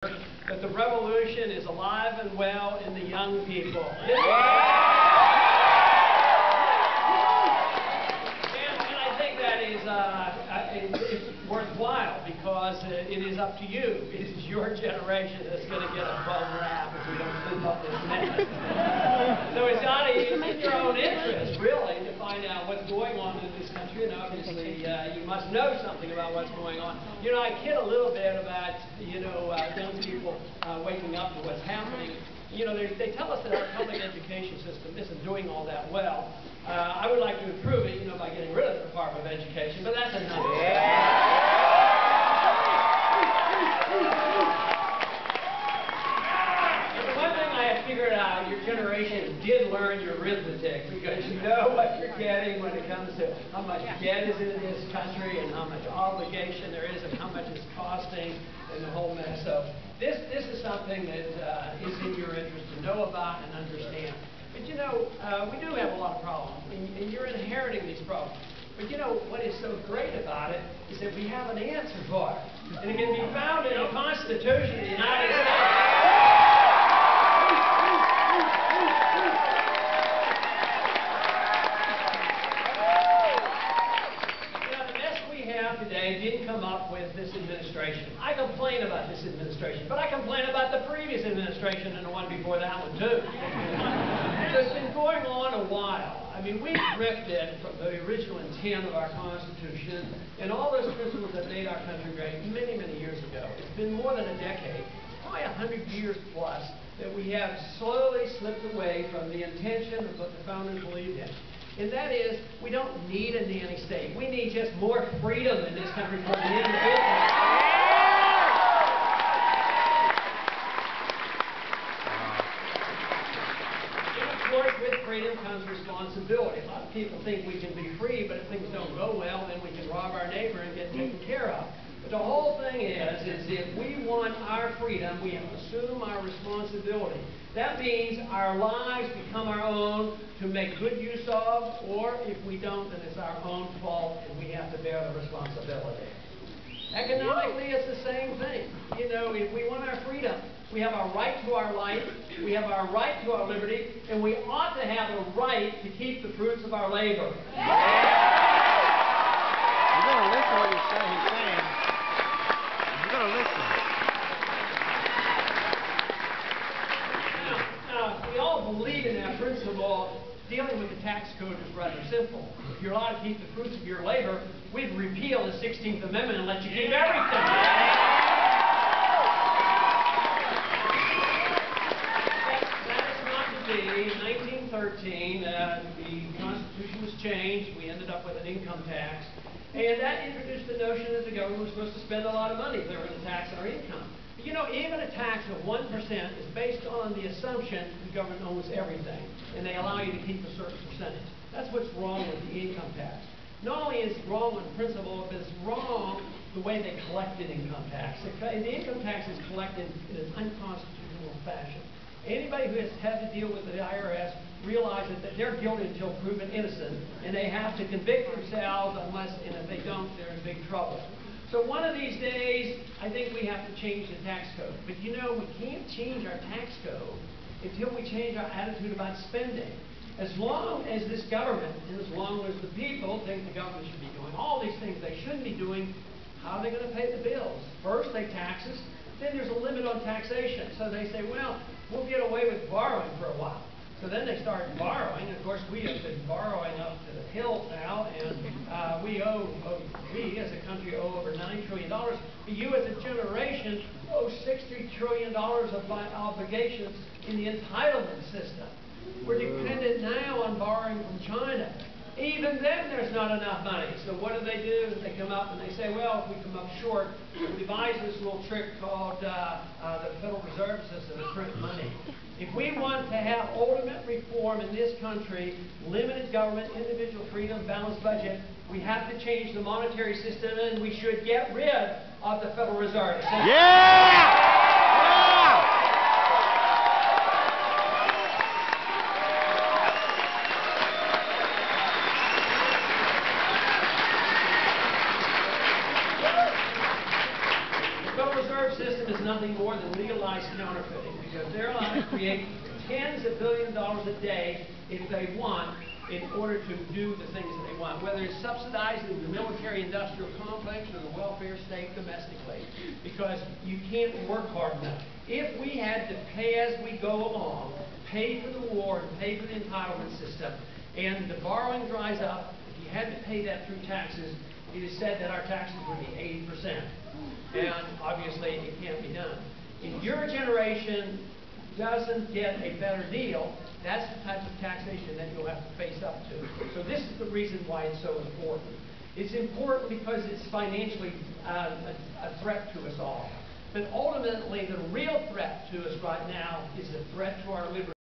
that the revolution is alive and well in the young people. And I think that is worthwhile because it is up to you. It is your generation that's going to get a bum rap if we don't clean up this mess. So it's in your own interest, really, to find out what's going on in this country, and obviously you must know something about what's going on. You know, I kid a little bit about, young people waking up to what's happening. You know, they tell us that our public education system isn't doing all that well. I would like to improve it, by getting rid of the Department of Education, but that's another figured out your generation did learn your arithmetic because you know what you're getting when it comes to how much debt is in this country and how much obligation there is and how much it's costing and the whole mess. So this is something that is in your interest to know about and understand. But we do have a lot of problems and you're inheriting these problems. But what is so great about it is that we have an answer for it. And it can be found in the Constitution of the United States. Today didn't come up with this administration. I complain about this administration, but I complain about the previous administration and the one before that one too. So it's been going on a while. I mean, we drifted from the original intent of our Constitution and all those principles that made our country great many, many years ago. It's been more than a decade, probably 100 years plus, that we have slowly slipped away from the intention of what the founders believed in. And that is, we don't need a nanny state. We need just more freedom in this country for the individual. And of course, with freedom comes responsibility. A lot of people think we can be free, but if things don't go well, then we can rob our neighbor and get taken care of. But the whole thing is if we want our freedom, we have to assume our responsibility. That means our lives become our own to make good use of, or if we don't, then it's our own fault and we have to bear the responsibility. Economically, it's the same thing. If we want our freedom, we have our right to our life, we have our right to our liberty, and we ought to have the right to keep the fruits of our labor. You're going to listen to what he's saying. You're going to listen. We all believe in that principle. Dealing with the tax code is rather simple. If you're allowed to keep the fruits of your labor, we'd repeal the 16th Amendment and let you keep everything. That is not to be. In 1913, the Constitution was changed. We ended up with an income tax. And that introduced the notion that the government was supposed to spend a lot of money if they were going to tax our income. Even a tax of 1% is based on the assumption the government owns everything, and they allow you to keep a certain percentage. That's what's wrong with the income tax. Not only is it wrong on principle, but it's wrong the way they collected income tax. The income tax is collected in an unconstitutional fashion. Anybody who has had to deal with the IRS realizes that they're guilty until proven innocent, and they have to convict themselves and if they don't, they're in big trouble. So one of these days, I think we have to change the tax code. But we can't change our tax code until we change our attitude about spending. As long as this government, and as long as the people think the government should be doing all these things they shouldn't be doing, how are they going to pay the bills? First, they tax us. Then there's a limit on taxation. So they say, well, we'll get away with borrowing for a while. So then they start borrowing. Of course, we have been borrowing up to the hilt now, and we as a country owe over $9 trillion. But you as a generation owe $60 trillion of obligations in the entitlement system. We're dependent now on borrowing from China. Even then, there's not enough money. So what do? They come up and they say, well, if we come up short, we devise this little trick called the Federal Reserve System to print money. If we want to have ultimate reform in this country, limited government, individual freedom, balanced budget, we have to change the monetary system, and we should get rid of the Federal Reserve System. Yeah! The Federal Reserve System is nothing more than legalize counterfeiting, because they're allowed to create tens of billions of dollars a day if they want, in order to do the things that they want, whether it's subsidizing the military-industrial complex or the welfare state domestically, because you can't work hard enough. If we had to pay as we go along, pay for the war and pay for the entitlement system, and the borrowing dries up, if you had to pay that through taxes, it is said that our taxes would be 80%. And obviously, it can't be done. If your generation doesn't get a better deal, that's the type of taxation that you'll have to face up to. So this is the reason why it's so important. It's important because it's financially a threat to us all. But ultimately, the real threat to us right now is a threat to our liberty.